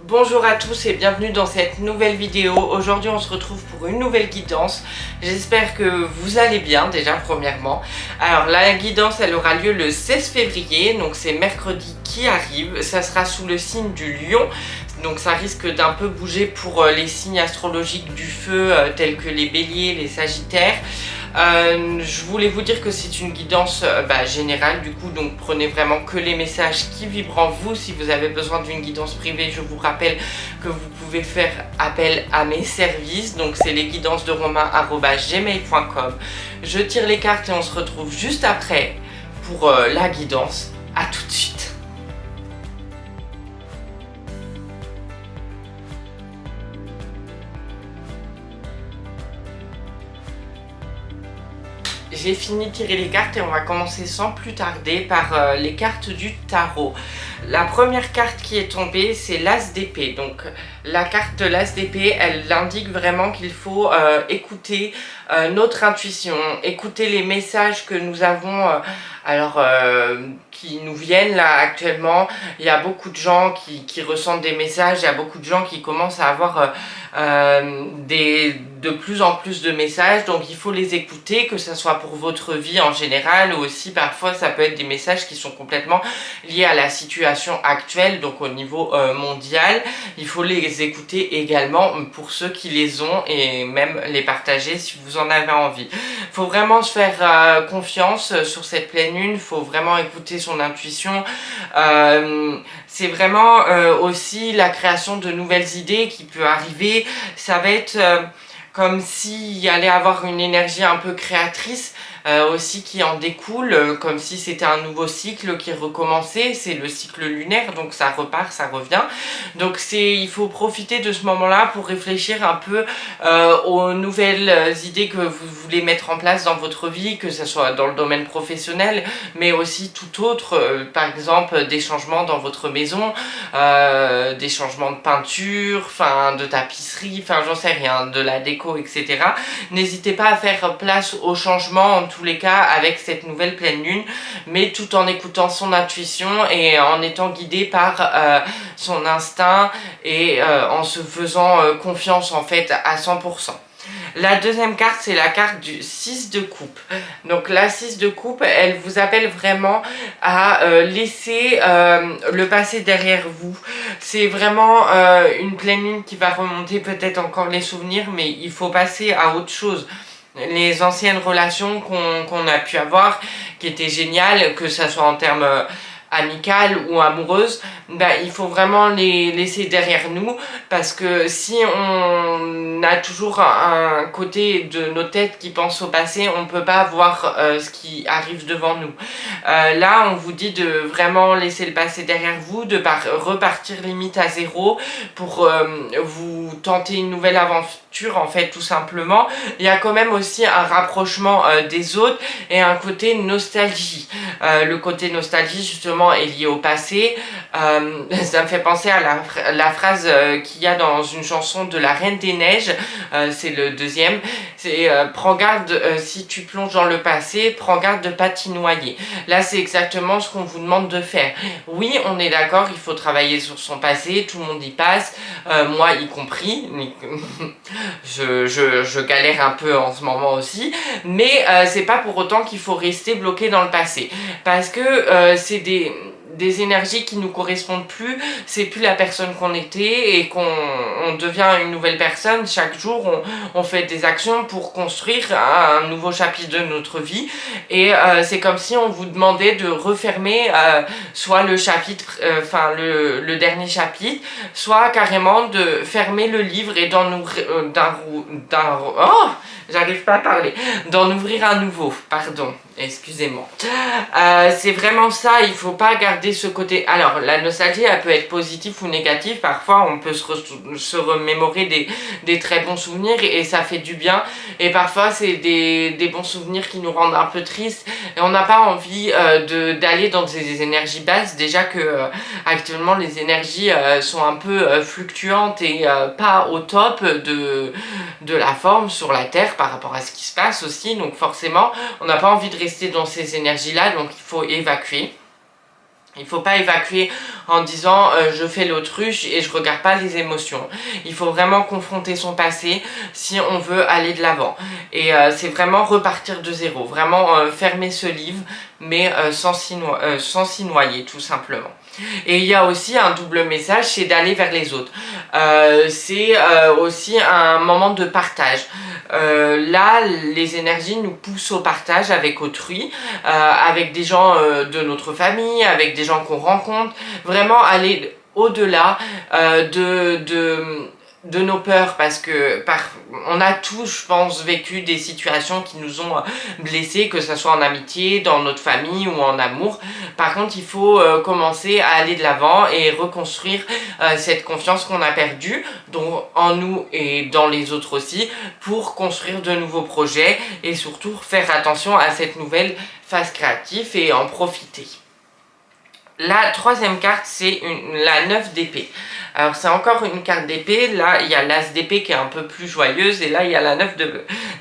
Bonjour à tous et bienvenue dans cette nouvelle vidéo. Aujourd'hui on se retrouve pour une nouvelle guidance. J'espère que vous allez bien déjà premièrement. Alors la guidance elle aura lieu le 16 février, donc c'est mercredi qui arrive. Ça sera sous le signe du lion. Donc ça risque d'un peu bouger pour les signes astrologiques du feu tels que les béliers, les sagittaires. Je voulais vous dire que c'est une guidance générale du coup, donc prenez vraiment que les messages qui vibrent en vous. Si vous avez besoin d'une guidance privée, je vous rappelle que vous pouvez faire appel à mes services, donc c'est lesguidancesderomain@gmail.com. Je tire les cartes et on se retrouve juste après pour la guidance. À tout de suite. J'ai fini de tirer les cartes et on va commencer sans plus tarder par les cartes du tarot. La première carte qui est tombée, c'est l'As d'épée. Donc la carte de l'As d'épée, elle indique vraiment qu'il faut écouter notre intuition, écouter les messages que nous avons, qui nous viennent là actuellement. Il y a beaucoup de gens qui ressentent des messages, il y a beaucoup de gens qui commencent à avoir de plus en plus de messages, donc il faut les écouter, que ce soit pour votre vie en général ou aussi parfois ça peut être des messages qui sont complètement liés à la situation actuelle, donc au niveau mondial. Il faut les écouter également pour ceux qui les ont et même les partager si vous en avez envie. Il faut vraiment se faire confiance sur cette pleine lune, il faut vraiment écouter son intuition. C'est vraiment aussi la création de nouvelles idées qui peut arriver. Ça va être comme s'il y allait avoir une énergie un peu créatrice aussi qui en découle, comme si c'était un nouveau cycle qui recommençait. C'est le cycle lunaire, donc ça repart, ça revient. Donc il faut profiter de ce moment-là pour réfléchir un peu aux nouvelles idées que vous voulez mettre en place dans votre vie, que ce soit dans le domaine professionnel, mais aussi tout autre, par exemple des changements dans votre maison, des changements de peinture, de tapisserie, j'en sais rien, de la déco, etc. N'hésitez pas à faire place au changement en tous les cas avec cette nouvelle pleine lune, mais tout en écoutant son intuition et en étant guidé par son instinct et en se faisant confiance en fait à 100%. La deuxième carte, c'est la carte du 6 de coupe. Donc la 6 de coupe, elle vous appelle vraiment à laisser le passé derrière vous. C'est vraiment une pleine lune qui va remonter peut-être encore les souvenirs, mais il faut passer à autre chose. Les anciennes relations qu'on a pu avoir, qui étaient géniales, que ce soit en termes amicales ou amoureuses, il faut vraiment les laisser derrière nous, parce que si on a toujours un côté de nos têtes qui pense au passé, on ne peut pas voir ce qui arrive devant nous. Là on vous dit de vraiment laisser le passé derrière vous, de repartir limite à zéro pour vous tenter une nouvelle aventure en fait, tout simplement. Il y a quand même aussi un rapprochement des autres et un côté nostalgie. Le côté nostalgie justement est lié au passé. Ça me fait penser à la phrase qu'il y a dans une chanson de la Reine des Neiges, c'est le deuxième, c'est prends garde si tu plonges dans le passé, prends garde de pas t'y noyer. Là c'est exactement ce qu'on vous demande de faire. Oui, on est d'accord, il faut travailler sur son passé, tout le monde y passe, moi y compris. Je galère un peu en ce moment aussi, mais c'est pas pour autant qu'il faut rester bloqué dans le passé, parce que c'est des énergies qui nous correspondent plus, c'est plus la personne qu'on était et qu'on devient une nouvelle personne. Chaque jour on fait des actions pour construire un nouveau chapitre de notre vie, et c'est comme si on vous demandait de refermer soit le chapitre, le dernier chapitre, soit carrément de fermer le livre et d'en ouvrir j'arrive pas à parler, d'en ouvrir un nouveau, pardon, excusez-moi. C'est vraiment ça, il faut pas garder ce côté. Alors la nostalgie elle peut être positive ou négative, parfois on peut se remémorer des très bons souvenirs et ça fait du bien, et parfois c'est des bons souvenirs qui nous rendent un peu tristes et on n'a pas envie d'aller dans des énergies basses, déjà que actuellement les énergies sont un peu fluctuantes et pas au top de la forme sur la terre par rapport à ce qui se passe aussi, donc forcément on n'a pas envie de rester dans ces énergies là, donc il faut évacuer. Il ne faut pas évacuer en disant je fais l'autruche et je ne regarde pas les émotions. Il faut vraiment confronter son passé si on veut aller de l'avant. Et c'est vraiment repartir de zéro, vraiment fermer ce livre, mais sans s'y noyer tout simplement. Et il y a aussi un double message, c'est d'aller vers les autres. C'est aussi un moment de partage. Là, les énergies nous poussent au partage avec autrui, avec des gens de notre famille, avec des gens qu'on rencontre. Vraiment aller au-delà de nos peurs, parce que on a tous, je pense, vécu des situations qui nous ont blessés, que ce soit en amitié, dans notre famille ou en amour. Par contre, il faut commencer à aller de l'avant et reconstruire cette confiance qu'on a perdue, donc en nous et dans les autres aussi, pour construire de nouveaux projets et surtout faire attention à cette nouvelle phase créative et en profiter. La troisième carte, c'est la 9 d'épée. Alors c'est encore une carte d'épée, là il y a l'as d'épée qui est un peu plus joyeuse et là il y a la 9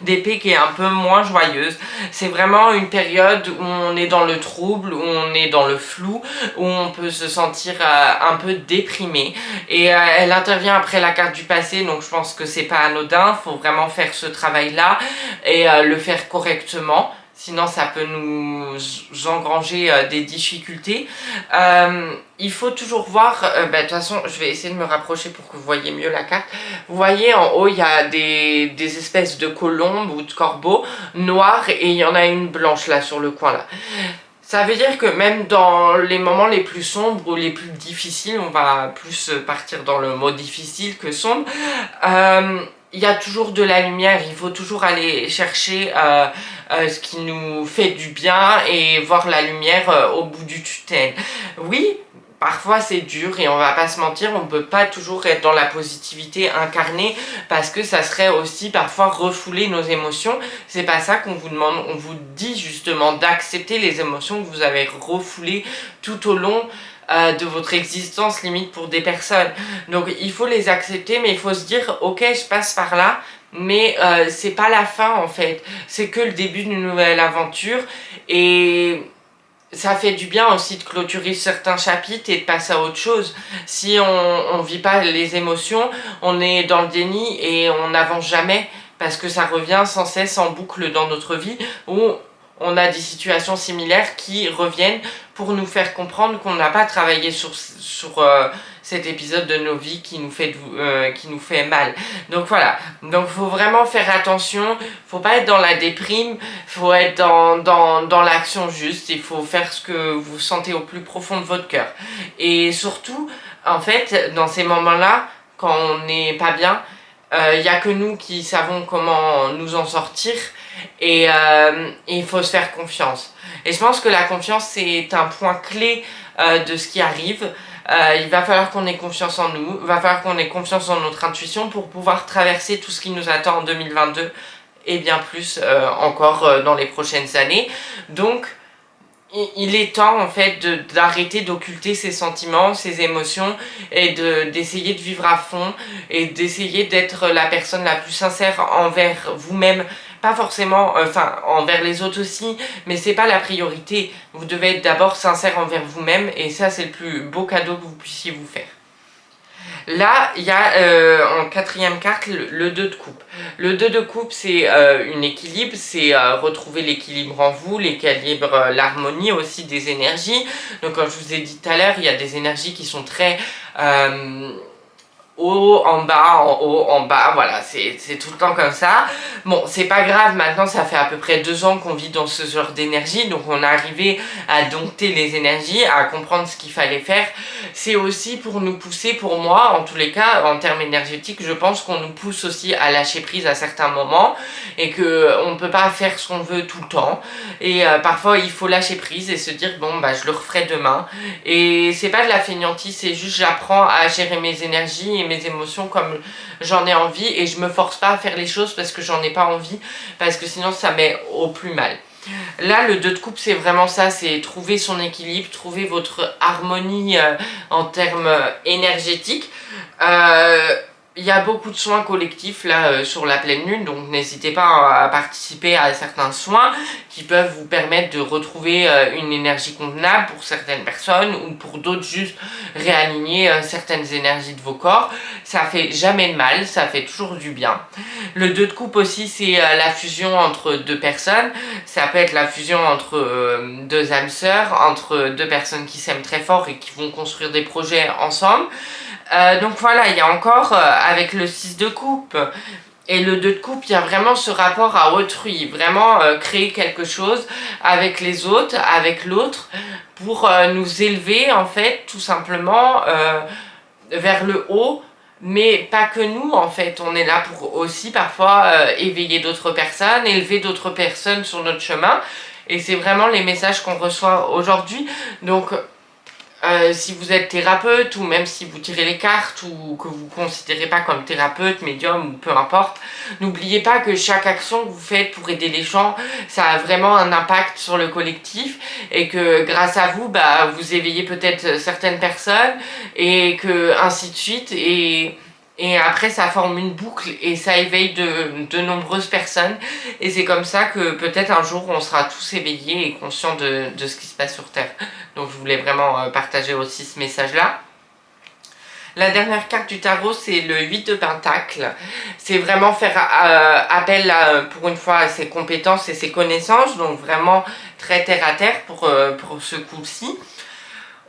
d'épée qui est un peu moins joyeuse. C'est vraiment une période où on est dans le trouble, où on est dans le flou, où on peut se sentir un peu déprimé. Et elle intervient après la carte du passé, donc je pense que c'est pas anodin, il faut vraiment faire ce travail-là et le faire correctement. Sinon, ça peut nous engranger des difficultés. Il faut toujours voir, de toute façon, je vais essayer de me rapprocher pour que vous voyez mieux la carte. Vous voyez, en haut, il y a des espèces de colombes ou de corbeaux noirs et il y en a une blanche là, sur le coin là. Ça veut dire que même dans les moments les plus sombres ou les plus difficiles, on va plus partir dans le mot difficile que sombre, il y a toujours de la lumière, il faut toujours aller chercher ce qui nous fait du bien et voir la lumière au bout du tunnel. Oui, parfois c'est dur et on va pas se mentir, on peut pas toujours être dans la positivité incarnée parce que ça serait aussi parfois refouler nos émotions. C'est pas ça qu'on vous demande, on vous dit justement d'accepter les émotions que vous avez refoulées tout au long de votre existence, limite pour des personnes. Donc il faut les accepter, mais il faut se dire ok, je passe par là, mais c'est pas la fin en fait, c'est que le début d'une nouvelle aventure. Et ça fait du bien aussi de clôturer certains chapitres et de passer à autre chose. Si on vit pas les émotions, on est dans le déni et on n'avance jamais parce que ça revient sans cesse en boucle dans notre vie, où on a des situations similaires qui reviennent pour nous faire comprendre qu'on n'a pas travaillé sur cet épisode de nos vies qui nous fait mal. Donc voilà, donc faut vraiment faire attention, faut pas être dans la déprime, faut être dans l'action juste, il faut faire ce que vous sentez au plus profond de votre cœur. Et surtout, en fait, dans ces moments-là, quand on n'est pas bien, il n'y a que nous qui savons comment nous en sortir et il faut se faire confiance. Et je pense que la confiance, c'est un point clé de ce qui arrive. Il va falloir qu'on ait confiance en nous, il va falloir qu'on ait confiance en notre intuition pour pouvoir traverser tout ce qui nous attend en 2022 et bien plus encore dans les prochaines années. Donc, il est temps en fait d'arrêter d'occulter ses sentiments, ses émotions et d'essayer de vivre à fond et d'essayer d'être la personne la plus sincère envers vous-même, pas forcément, envers les autres aussi, mais c'est pas la priorité. Vous devez être d'abord sincère envers vous-même et ça c'est le plus beau cadeau que vous puissiez vous faire. Là, il y a en quatrième carte le 2 de coupe. Le 2 de coupe, c'est un équilibre, c'est retrouver l'équilibre en vous, l'équilibre, l'harmonie aussi des énergies. Donc comme je vous ai dit tout à l'heure, il y a des énergies qui sont très haut, en bas, voilà, c'est tout le temps comme ça. Bon, c'est pas grave, maintenant ça fait à peu près 2 ans qu'on vit dans ce genre d'énergie, donc on est arrivé à dompter les énergies, à comprendre ce qu'il fallait faire. C'est aussi pour nous pousser, pour moi, en tous les cas, en termes énergétiques, je pense qu'on nous pousse aussi à lâcher prise à certains moments, et qu'on ne peut pas faire ce qu'on veut tout le temps, et parfois il faut lâcher prise et se dire, bon, bah je le referai demain, et c'est pas de la fainéantise, c'est juste j'apprends à gérer mes énergies et mes émotions comme j'en ai envie et je me force pas à faire les choses parce que j'en ai pas envie, parce que sinon ça met au plus mal. Là, le 2 de coupe, c'est vraiment ça, c'est trouver son équilibre, trouver votre harmonie en termes énergétiques. Il Il y a beaucoup de soins collectifs là sur la pleine lune, donc n'hésitez pas à participer à certains soins qui peuvent vous permettre de retrouver une énergie convenable pour certaines personnes ou pour d'autres juste réaligner certaines énergies de vos corps. Ça fait jamais de mal, ça fait toujours du bien. Le 2 de coupe aussi, c'est la fusion entre deux personnes. Ça peut être la fusion entre deux âmes sœurs, entre deux personnes qui s'aiment très fort et qui vont construire des projets ensemble. Donc voilà, il y a encore avec le 6 de coupe et le 2 de coupe, il y a vraiment ce rapport à autrui, vraiment créer quelque chose avec les autres, avec l'autre, pour nous élever en fait tout simplement vers le haut, mais pas que nous en fait, on est là pour aussi parfois éveiller d'autres personnes, élever d'autres personnes sur notre chemin, et c'est vraiment les messages qu'on reçoit aujourd'hui. Donc si vous êtes thérapeute ou même si vous tirez les cartes ou que vous ne considérez pas comme thérapeute, médium ou peu importe, n'oubliez pas que chaque action que vous faites pour aider les gens, ça a vraiment un impact sur le collectif et que grâce à vous, bah, vous éveillez peut-être certaines personnes et que ainsi de suite et après ça forme une boucle et ça éveille de nombreuses personnes et c'est comme ça que peut-être un jour on sera tous éveillés et conscients de ce qui se passe sur Terre. Donc je voulais vraiment partager aussi ce message là. La dernière carte du tarot, c'est le 8 de Pentacle. C'est vraiment faire appel pour une fois à ses compétences et ses connaissances, donc vraiment très terre à terre pour ce coup-ci.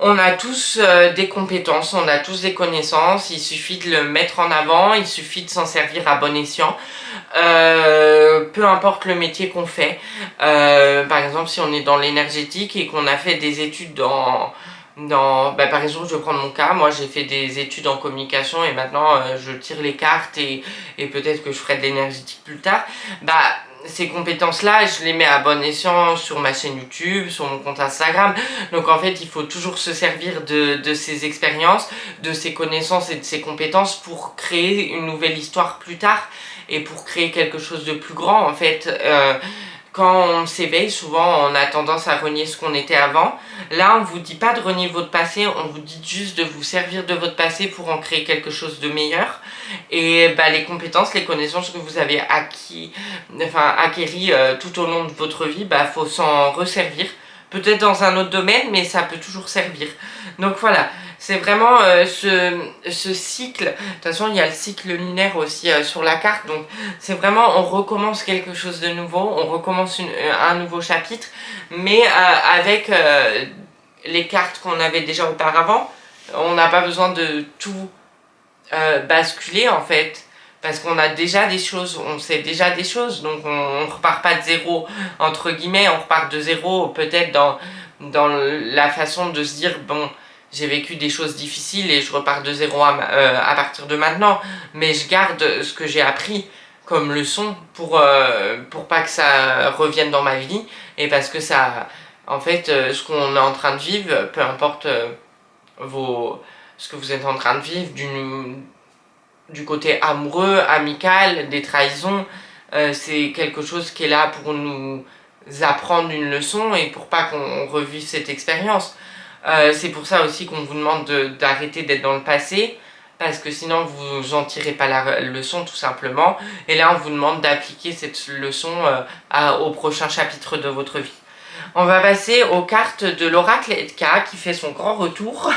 On a tous des compétences, on a tous des connaissances, il suffit de le mettre en avant, il suffit de s'en servir à bon escient, peu importe le métier qu'on fait. Par exemple, si on est dans l'énergétique et qu'on a fait des études par exemple, je vais prendre mon cas, moi j'ai fait des études en communication et maintenant je tire les cartes et peut-être que je ferai de l'énergétique plus tard, ces compétences-là, je les mets à bon escient sur ma chaîne YouTube, sur mon compte Instagram. Donc en fait, il faut toujours se servir de ces expériences, de ces connaissances et de ces compétences pour créer une nouvelle histoire plus tard et pour créer quelque chose de plus grand. En fait, quand on s'éveille, souvent on a tendance à renier ce qu'on était avant. Là, on ne vous dit pas de renier votre passé, on vous dit juste de vous servir de votre passé pour en créer quelque chose de meilleur. Et les compétences, les connaissances que vous avez acquéries tout au long de votre vie, faut s'en resservir. Peut-être dans un autre domaine, mais ça peut toujours servir. Donc voilà, c'est vraiment ce cycle. De toute façon, il y a le cycle lunaire aussi sur la carte. Donc c'est vraiment, on recommence quelque chose de nouveau, on recommence un nouveau chapitre, mais avec les cartes qu'on avait déjà auparavant. On n'a pas besoin de tout basculer en fait. Parce qu'on a déjà des choses, on sait déjà des choses, donc on repart pas de zéro, entre guillemets, on repart de zéro peut-être dans la façon de se dire, bon, j'ai vécu des choses difficiles et je repars de zéro à partir de maintenant, mais je garde ce que j'ai appris comme leçon pour pas que ça revienne dans ma vie, et parce que ça, en fait, ce qu'on est en train de vivre, peu importe ce que vous êtes en train de vivre, du côté amoureux, amical, des trahisons, c'est quelque chose qui est là pour nous apprendre une leçon et pour pas qu'on revive cette expérience. C'est pour ça aussi qu'on vous demande d'arrêter d'être dans le passé, parce que sinon vous en tirez pas la leçon tout simplement. Et là on vous demande d'appliquer cette leçon au prochain chapitre de votre vie. On va passer aux cartes de l'oracle Edka qui fait son grand retour.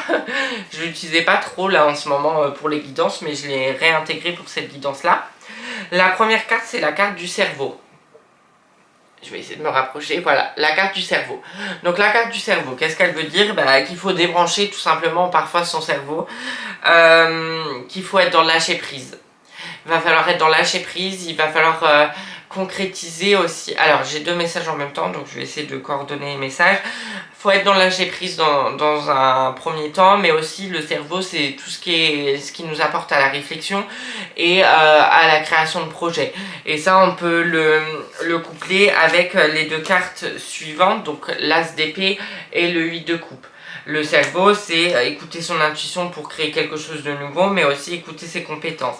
Je ne l'utilisais pas trop là en ce moment pour les guidances, mais je l'ai réintégré pour cette guidance là. La première carte, c'est la carte du cerveau. Je vais essayer de me rapprocher. Voilà, la carte du cerveau. Donc la carte du cerveau, qu'est-ce qu'elle veut dire? Qu'il faut débrancher tout simplement parfois son cerveau. Qu'il faut être dans le lâcher prise. Il va falloir être dans le lâcher prise, il va falloir concrétiser aussi. Alors j'ai deux messages en même temps, donc je vais essayer de coordonner les messages. Il faut être dans le lâcher prise dans un premier temps, mais aussi le cerveau, c'est tout ce qui nous apporte à la réflexion et à la création de projets. Et ça, on peut le coupler avec les deux cartes suivantes, donc l'as d'épée et le 8 de coupe. Le cerveau, c'est écouter son intuition pour créer quelque chose de nouveau, mais aussi écouter ses compétences.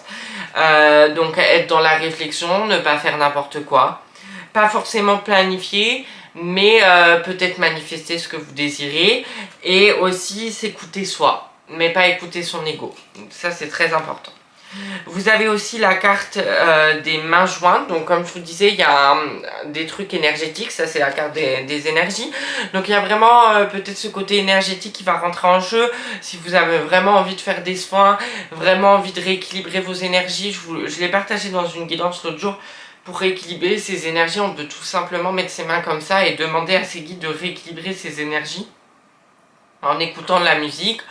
Donc être dans la réflexion, ne pas faire n'importe quoi. Pas forcément planifier, mais peut-être manifester ce que vous désirez. Et aussi s'écouter soi, mais pas écouter son ego. Ça, c'est très important. Vous avez aussi la carte des mains jointes. Donc comme je vous disais, il y a des trucs énergétiques. Ça, c'est la carte des énergies. Donc il y a vraiment peut-être ce côté énergétique qui va rentrer en jeu. Si vous avez vraiment envie de faire des soins, vraiment envie de rééquilibrer vos énergies. Je l'ai partagé dans une guidance l'autre jour. Pour rééquilibrer ces énergies, on peut tout simplement mettre ses mains comme ça et demander à ses guides de rééquilibrer ses énergies en écoutant de la musique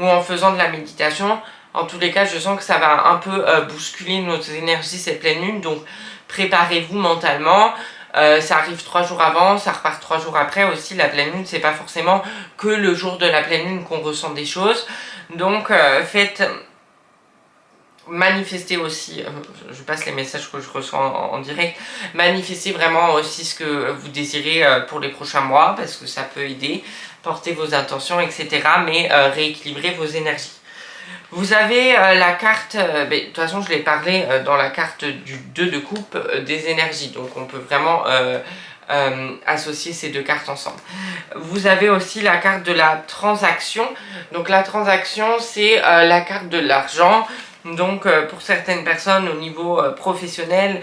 ou en faisant de la méditation. En tous les cas, je sens que ça va un peu bousculer nos énergies cette pleine lune, donc préparez-vous mentalement. Ça arrive 3 jours avant, ça repart 3 jours après aussi. La pleine lune, c'est pas forcément que le jour de la pleine lune qu'on ressent des choses. Donc faites manifester aussi, je passe les messages que je reçois en direct, manifestez vraiment aussi ce que vous désirez pour les prochains mois, parce que ça peut aider, portez vos intentions, etc. Mais rééquilibrez vos énergies. Vous avez la carte, de toute façon je l'ai parlé dans la carte du 2 de coupe des énergies, donc on peut vraiment associer ces deux cartes ensemble. Vous avez aussi la carte de la transaction. Donc la transaction, c'est la carte de l'argent. Donc pour certaines personnes au niveau professionnel,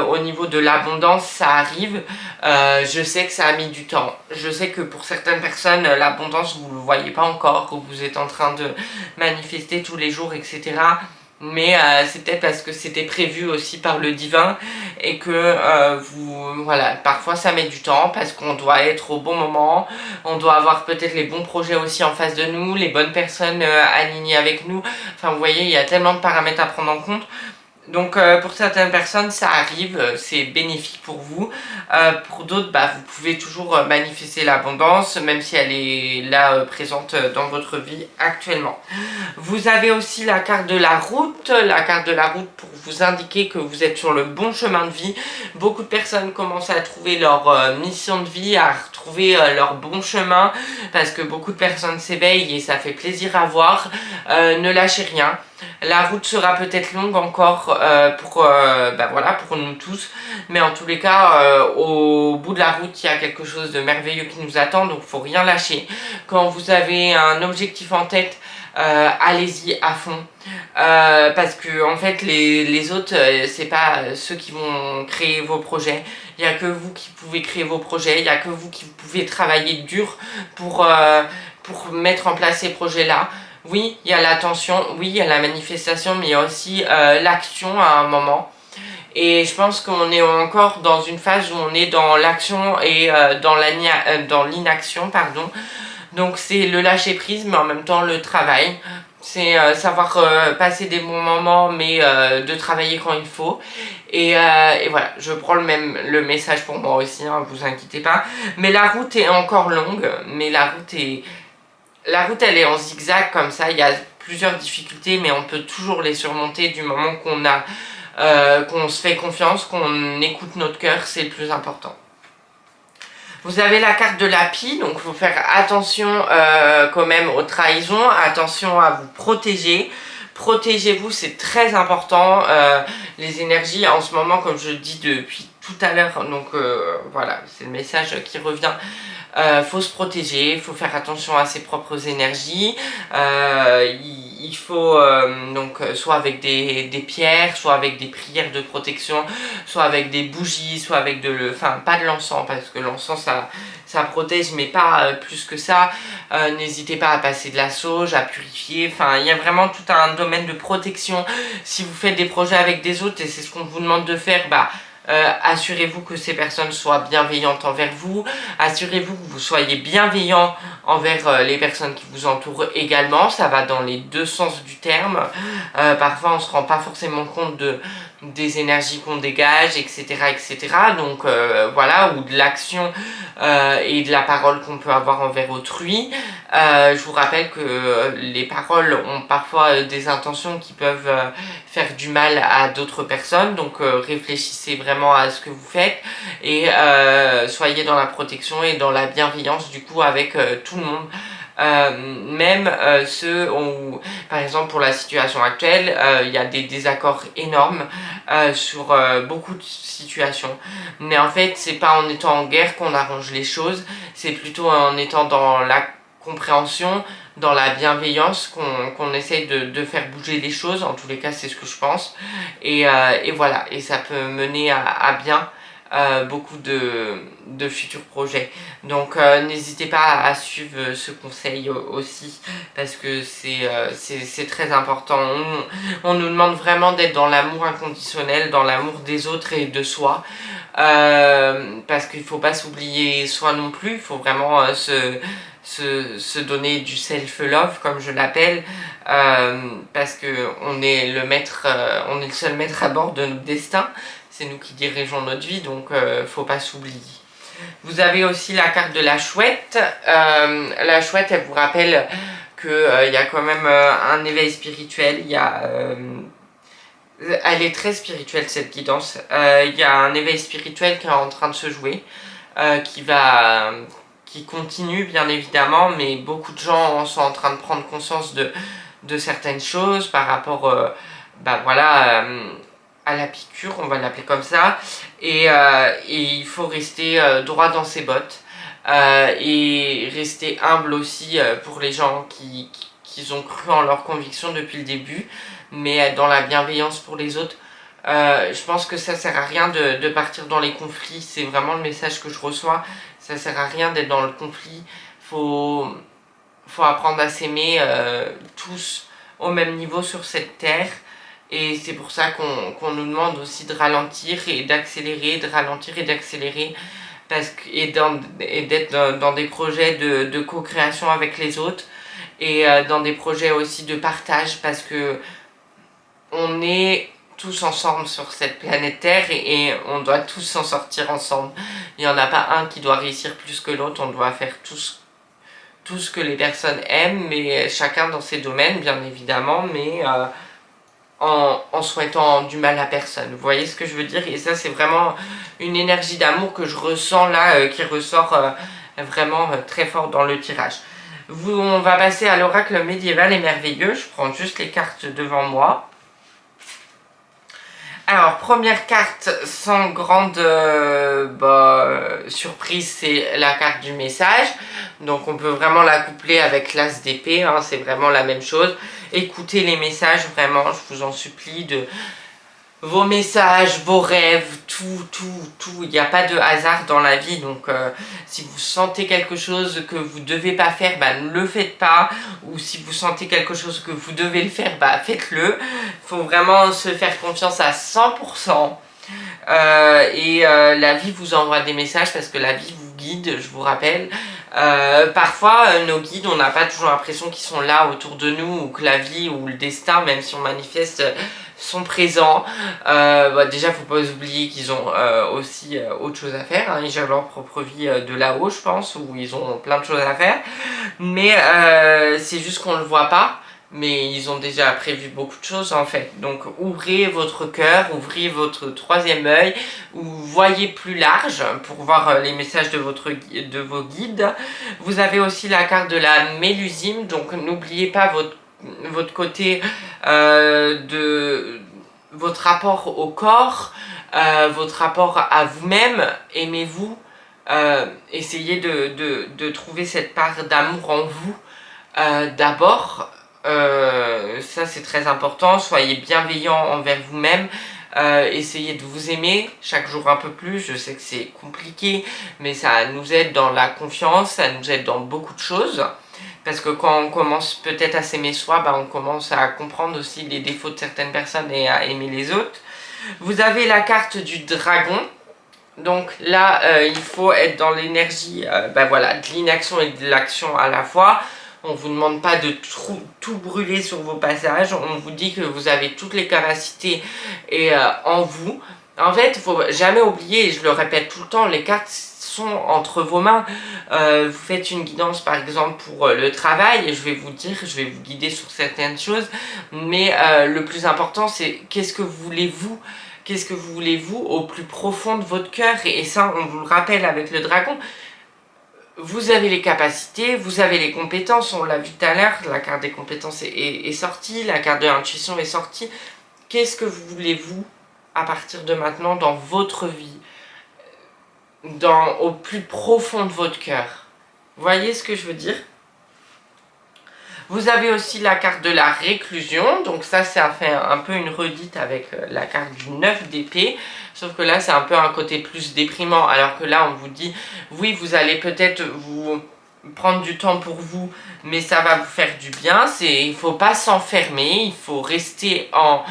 au niveau de l'abondance, ça arrive. Je sais que ça a mis du temps. Je sais que pour certaines personnes, l'abondance, vous ne le voyez pas encore, que vous êtes en train de manifester tous les jours, etc. Mais c'est peut-être parce que c'était prévu aussi par le divin et que voilà, parfois ça met du temps parce qu'on doit être au bon moment, on doit avoir peut-être les bons projets aussi en face de nous, les bonnes personnes alignées avec nous. Enfin vous voyez, il y a tellement de paramètres à prendre en compte. Donc pour certaines personnes ça arrive, c'est bénéfique pour vous. Pour d'autres, vous pouvez toujours manifester l'abondance, même si elle est là présente dans votre vie actuellement. Vous avez aussi la carte de la route pour vous indiquer que vous êtes sur le bon chemin de vie. Beaucoup de personnes commencent à trouver leur mission de vie, à retrouver leur bon chemin, parce que beaucoup de personnes s'éveillent et ça fait plaisir à voir. Ne lâchez rien. La route sera peut-être longue encore pour nous tous, mais en tous les cas, au bout de la route, il y a quelque chose de merveilleux qui nous attend, donc il ne faut rien lâcher. Quand vous avez un objectif en tête, allez-y à fond. Parce que en fait les autres c'est pas ceux qui vont créer vos projets, il n'y a que vous qui pouvez créer vos projets, il n'y a que vous qui pouvez travailler dur pour mettre en place ces projets là. Oui, il y a l'attention, oui, il y a la manifestation, mais il y a aussi l'action à un moment. Et je pense qu'on est encore dans une phase où on est dans l'action et dans l'inaction, pardon. Donc c'est le lâcher prise, mais en même temps le travail. C'est savoir passer des bons moments, mais de travailler quand il faut. Et voilà, je prends le message pour moi aussi, hein, vous inquiétez pas. Mais la route est encore longue, mais la route elle est en zigzag comme ça. Il y a plusieurs difficultés, mais on peut toujours les surmonter du moment qu'on se fait confiance, qu'on écoute notre cœur, c'est le plus important. Vous avez la carte de la pie, donc il faut faire attention quand même aux trahisons, attention à vous protéger. Protégez-vous, c'est très important. Les énergies en ce moment, comme je dis depuis tout à l'heure, donc voilà, c'est le message qui revient. Faut se protéger, il faut faire attention à ses propres énergies. Il faut donc soit avec des pierres, soit avec des prières de protection, soit avec des bougies, soit avec pas de l'encens, parce que l'encens ça protège, mais pas plus que ça. N'hésitez pas à passer de la sauge, à purifier. Enfin, il y a vraiment tout un domaine de protection. Si vous faites des projets avec des autres, et c'est ce qu'on vous demande de faire, assurez-vous que ces personnes soient bienveillantes envers vous, assurez-vous que vous soyez bienveillant envers les personnes qui vous entourent également, ça va dans les deux sens du terme. Parfois on ne se rend pas forcément compte des énergies qu'on dégage, etc. etc. Donc voilà, ou de l'action et de la parole qu'on peut avoir envers autrui. Je vous rappelle que les paroles ont parfois des intentions qui peuvent faire du mal à d'autres personnes, donc réfléchissez vraiment à ce que vous faites et soyez dans la protection et dans la bienveillance du coup avec tout le monde. Même ceux où, par exemple pour la situation actuelle, il y a des désaccords énormes sur beaucoup de situations. Mais en fait, c'est pas en étant en guerre qu'on arrange les choses, c'est plutôt en étant dans la compréhension, dans la bienveillance, qu'on essaye de faire bouger les choses. En tous les cas, c'est ce que je pense. Et voilà, et ça peut mener à bien beaucoup de futurs projets. Donc n'hésitez pas à suivre ce conseil aussi, parce que c'est très important. On nous demande vraiment d'être dans l'amour inconditionnel, dans l'amour des autres et de soi, parce qu'il ne faut pas s'oublier soi non plus. Il faut vraiment se donner du self-love, comme je l'appelle, parce que on est on est le seul maître à bord de notre destin. C'est nous qui dirigeons notre vie, donc faut pas s'oublier. Vous avez aussi la carte de la chouette. La chouette, elle vous rappelle qu'il y a quand même un éveil spirituel. Elle est très spirituelle, cette guidance. Il y a un éveil spirituel qui est en train de se jouer, qui continue bien évidemment, mais beaucoup de gens sont en train de prendre conscience de certaines choses par rapport voilà, à la piqûre, on va l'appeler comme ça, et il faut rester droit dans ses bottes, et rester humble aussi pour les gens qui ont cru en leurs convictions depuis le début, mais dans la bienveillance pour les autres. Je pense que ça sert à rien de partir dans les conflits, c'est vraiment le message que je reçois. Ça sert à rien d'être dans le conflit, faut apprendre à s'aimer tous au même niveau sur cette terre. Et c'est pour ça qu'on nous demande aussi de ralentir et d'accélérer, de ralentir et d'accélérer, et d'être dans des projets de co-création avec les autres, et dans des projets aussi de partage, parce que on est tous ensemble sur cette planète Terre, et on doit tous s'en sortir ensemble. Il n'y en a pas un qui doit réussir plus que l'autre, on doit faire tout ce que les personnes aiment, mais chacun dans ses domaines bien évidemment, mais en souhaitant du mal à personne. Vous voyez ce que je veux dire? Et ça, c'est vraiment une énergie d'amour que je ressens là, qui ressort vraiment très fort dans le tirage. On va passer à l'oracle médiéval et merveilleux. Je prends juste les cartes devant moi. Alors, première carte sans grande surprise, c'est la carte du message. Donc, on peut vraiment la coupler avec l'as d'épée, hein, c'est vraiment la même chose. Écoutez les messages, vraiment, je vous en supplie, de vos messages, vos rêves, tout. Il n'y a pas de hasard dans la vie, donc si vous sentez quelque chose que vous ne devez pas faire, ne le faites pas. Ou si vous sentez quelque chose que vous devez le faire, faites-le. Il faut vraiment se faire confiance à 100%. La vie vous envoie des messages, parce que la vie vous guide, je vous rappelle. Parfois, nos guides, on n'a pas toujours l'impression qu'ils sont là autour de nous, ou que la vie ou le destin, même si on manifeste, sont présents. Déjà, faut pas oublier qu'ils ont aussi autre chose à faire, hein. Ils gèrent leur propre vie de là-haut, je pense, où ils ont plein de choses à faire. Mais c'est juste qu'on ne le voit pas. Mais ils ont déjà prévu beaucoup de choses en fait. Donc ouvrez votre cœur, ouvrez votre troisième œil, ou voyez plus large pour voir les messages de vos guides. Vous avez aussi la carte de la Mélusine, donc n'oubliez pas votre côté de votre rapport au corps, votre rapport à vous-même. Aimez-vous, essayez de trouver cette part d'amour en vous d'abord. Ça c'est très important, soyez bienveillant envers vous-même, essayez de vous aimer chaque jour un peu plus. Je sais que c'est compliqué, mais ça nous aide dans la confiance, ça nous aide dans beaucoup de choses, parce que quand on commence peut-être à s'aimer soi, on commence à comprendre aussi les défauts de certaines personnes et à aimer les autres. Vous avez la carte du dragon. Donc là, il faut être dans l'énergie de l'inaction et de l'action à la fois. On ne vous demande pas de tout brûler sur vos passages. On vous dit que vous avez toutes les capacités en vous. En fait, il ne faut jamais oublier, et je le répète tout le temps, les cartes sont entre vos mains. Vous faites une guidance par exemple pour le travail, et je vais vous guider sur certaines choses. Mais le plus important, c'est qu'est-ce que voulez-vous ? Qu'est-ce que vous voulez-vous au plus profond de votre cœur? Et ça, on vous le rappelle avec le dragon. Vous avez les capacités, vous avez les compétences, on l'a vu tout à l'heure, la carte des compétences est sortie, la carte de l'intuition est sortie. Qu'est-ce que voulez-vous à partir de maintenant dans votre vie, au plus profond de votre cœur? Vous voyez ce que je veux dire? Vous avez aussi la carte de la réclusion, donc ça fait un peu une redite avec la carte du 9 d'épée, sauf que là c'est un peu un côté plus déprimant, alors que là on vous dit, oui vous allez peut-être vous prendre du temps pour vous, mais ça va vous faire du bien, il faut pas s'enfermer, il faut rester en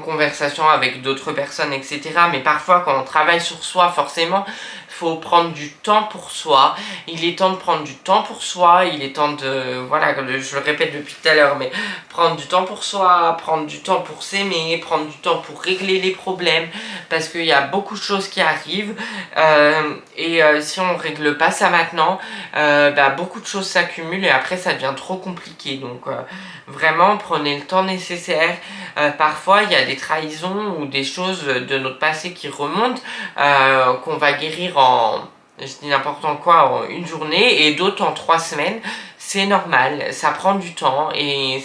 conversation avec d'autres personnes, etc. Mais parfois, quand on travaille sur soi, forcément, il faut prendre du temps pour soi. Il est temps de prendre du temps pour soi. Il est temps de, voilà, je le répète depuis tout à l'heure, mais prendre du temps pour soi, prendre du temps pour s'aimer, prendre du temps pour régler les problèmes, parce qu'il y a beaucoup de choses qui arrivent. Si on ne règle pas ça maintenant, beaucoup de choses s'accumulent et après ça devient trop compliqué. Donc vraiment, prenez le temps nécessaire. Parfois, il y a des trahisons ou des choses de notre passé qui remontent, qu'on va guérir je dis n'importe quoi, en une journée, et d'autres en 3 semaines. C'est normal, ça prend du temps et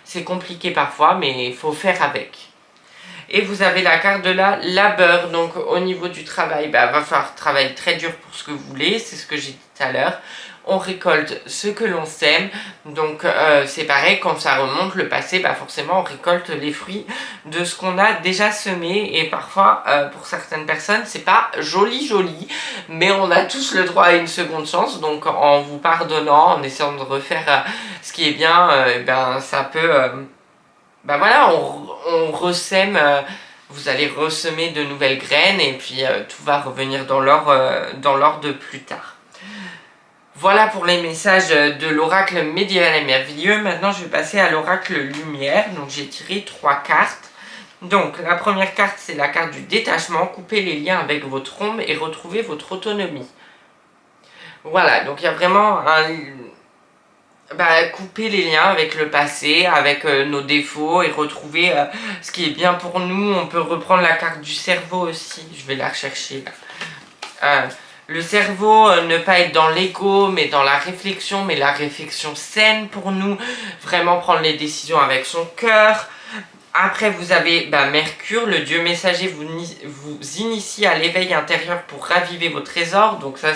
c'est compliqué parfois, mais il faut faire avec. Et vous avez la carte de la labeur, donc au niveau du travail, va falloir travailler très dur pour ce que vous voulez, c'est ce que j'ai dit tout à l'heure. On récolte ce que l'on sème, donc c'est pareil, quand ça remonte le passé, forcément on récolte les fruits de ce qu'on a déjà semé, et parfois pour certaines personnes c'est pas joli, mais on a tous le droit à une seconde chance, donc en vous pardonnant, en essayant de refaire ce qui est bien, ça peut... voilà, on ressème, vous allez ressemer de nouvelles graines et puis tout va revenir dans l'ordre plus tard. Voilà pour les messages de l'oracle médiéval et merveilleux. Maintenant, je vais passer à l'oracle lumière. Donc, j'ai tiré 3 cartes. Donc, la première carte, c'est la carte du détachement. Coupez les liens avec votre ombre et retrouvez votre autonomie. Voilà, donc il y a vraiment couper les liens avec le passé, avec nos défauts et retrouver ce qui est bien pour nous. On peut reprendre la carte du cerveau aussi. Je vais la rechercher là. Le cerveau, ne pas être dans l'ego, mais dans la réflexion, mais la réflexion saine pour nous. Vraiment prendre les décisions avec son cœur. Après, vous avez Mercure, le dieu messager vous initie à l'éveil intérieur pour raviver vos trésors. Donc ça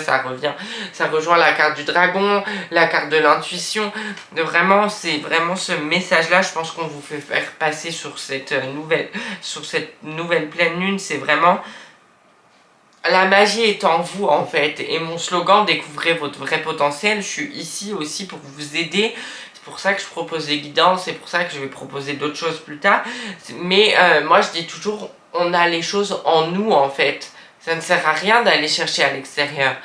rejoint la carte du dragon, la carte de l'intuition. C'est vraiment ce message-là, je pense qu'on vous fait faire passer sur cette nouvelle pleine lune. C'est vraiment... La magie est en vous en fait, et mon slogan, découvrez votre vrai potentiel, je suis ici aussi pour vous aider. C'est pour ça que je propose des guidances, c'est pour ça que je vais proposer d'autres choses plus tard. Mais moi je dis toujours, on a les choses en nous en fait. Ça ne sert à rien d'aller chercher à l'extérieur.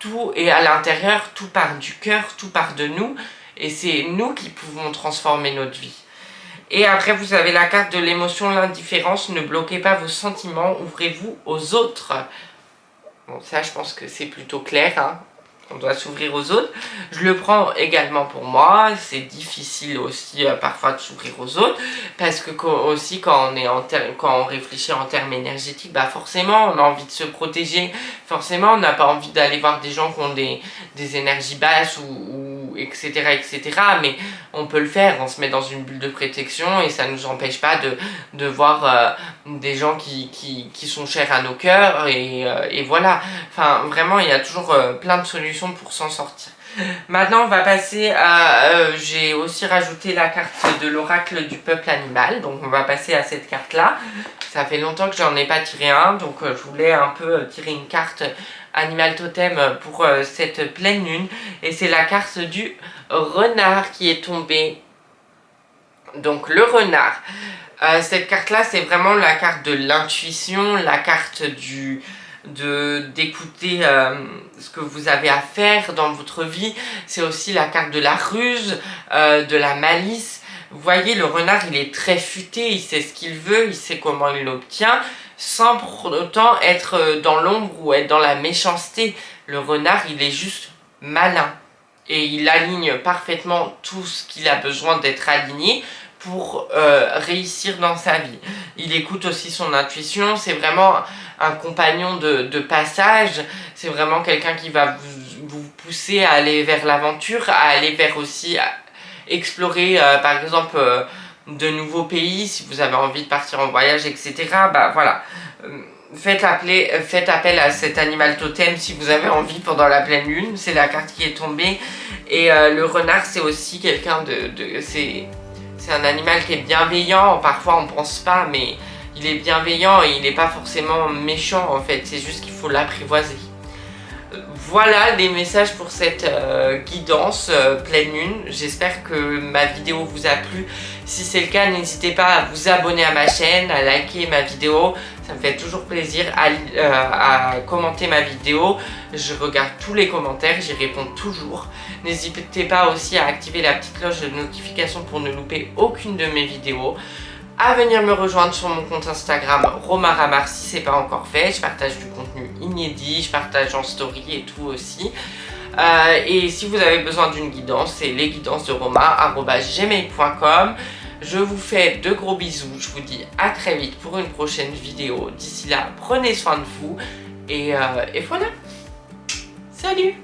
Tout est à l'intérieur, tout part du cœur, tout part de nous. Et c'est nous qui pouvons transformer notre vie. Et après vous avez la carte de l'émotion, l'indifférence. Ne bloquez pas vos sentiments, ouvrez-vous aux autres. Bon, ça je pense que c'est plutôt clair, hein. On doit s'ouvrir aux autres. Je le prends également pour moi. C'est difficile aussi parfois de s'ouvrir aux autres. Parce que aussi quand on réfléchit en termes énergétiques, forcément on a envie de se protéger. Forcément on n'a pas envie d'aller voir des gens qui ont des énergies basses ou etc. Mais on peut le faire, on se met dans une bulle de protection et ça ne nous empêche pas de voir des gens qui sont chers à nos cœurs et voilà. Enfin vraiment il y a toujours plein de solutions pour s'en sortir. Maintenant on va passer à... j'ai aussi rajouté la carte de l'oracle du peuple animal, donc on va passer à cette carte là. Ça fait longtemps que j'en ai pas tiré un, donc je voulais un peu tirer une carte animal totem pour cette pleine lune, et c'est la carte du renard qui est tombée. Donc le renard, cette carte là c'est vraiment la carte de l'intuition, la carte d'écouter ce que vous avez à faire dans votre vie. C'est aussi la carte de la ruse, de la malice. Vous voyez, le renard il est très futé, il sait ce qu'il veut, il sait comment il l'obtient, sans pour autant être dans l'ombre ou être dans la méchanceté. Le renard il est juste malin et il aligne parfaitement tout ce qu'il a besoin d'être aligné pour réussir dans sa vie. Il écoute aussi son intuition, c'est vraiment un compagnon de passage, c'est vraiment quelqu'un qui va vous pousser à aller vers l'aventure, à aller vers aussi explorer par exemple de nouveaux pays si vous avez envie de partir en voyage, etc. Voilà. faites appel à cet animal totem si vous avez envie pendant la pleine lune. C'est la carte qui est tombée. Et le renard, c'est aussi quelqu'un c'est un animal qui est bienveillant. Parfois, on pense pas, mais il est bienveillant et il n'est pas forcément méchant en fait. C'est juste qu'il faut l'apprivoiser. Voilà les messages pour cette guidance pleine lune. J'espère que ma vidéo vous a plu. Si c'est le cas, n'hésitez pas à vous abonner à ma chaîne, à liker ma vidéo. Ça me fait toujours plaisir à commenter ma vidéo. Je regarde tous les commentaires, j'y réponds toujours. N'hésitez pas aussi à activer la petite cloche de notification pour ne louper aucune de mes vidéos. À venir me rejoindre sur mon compte Instagram Romaramar si c'est pas encore fait. Je partage du contenu inédit, je partage en story et tout aussi. Et si vous avez besoin d'une guidance, c'est lesguidancesderoma@gmail.com. Je vous fais de gros bisous, je vous dis à très vite pour une prochaine vidéo. D'ici là, prenez soin de vous et voilà. Salut!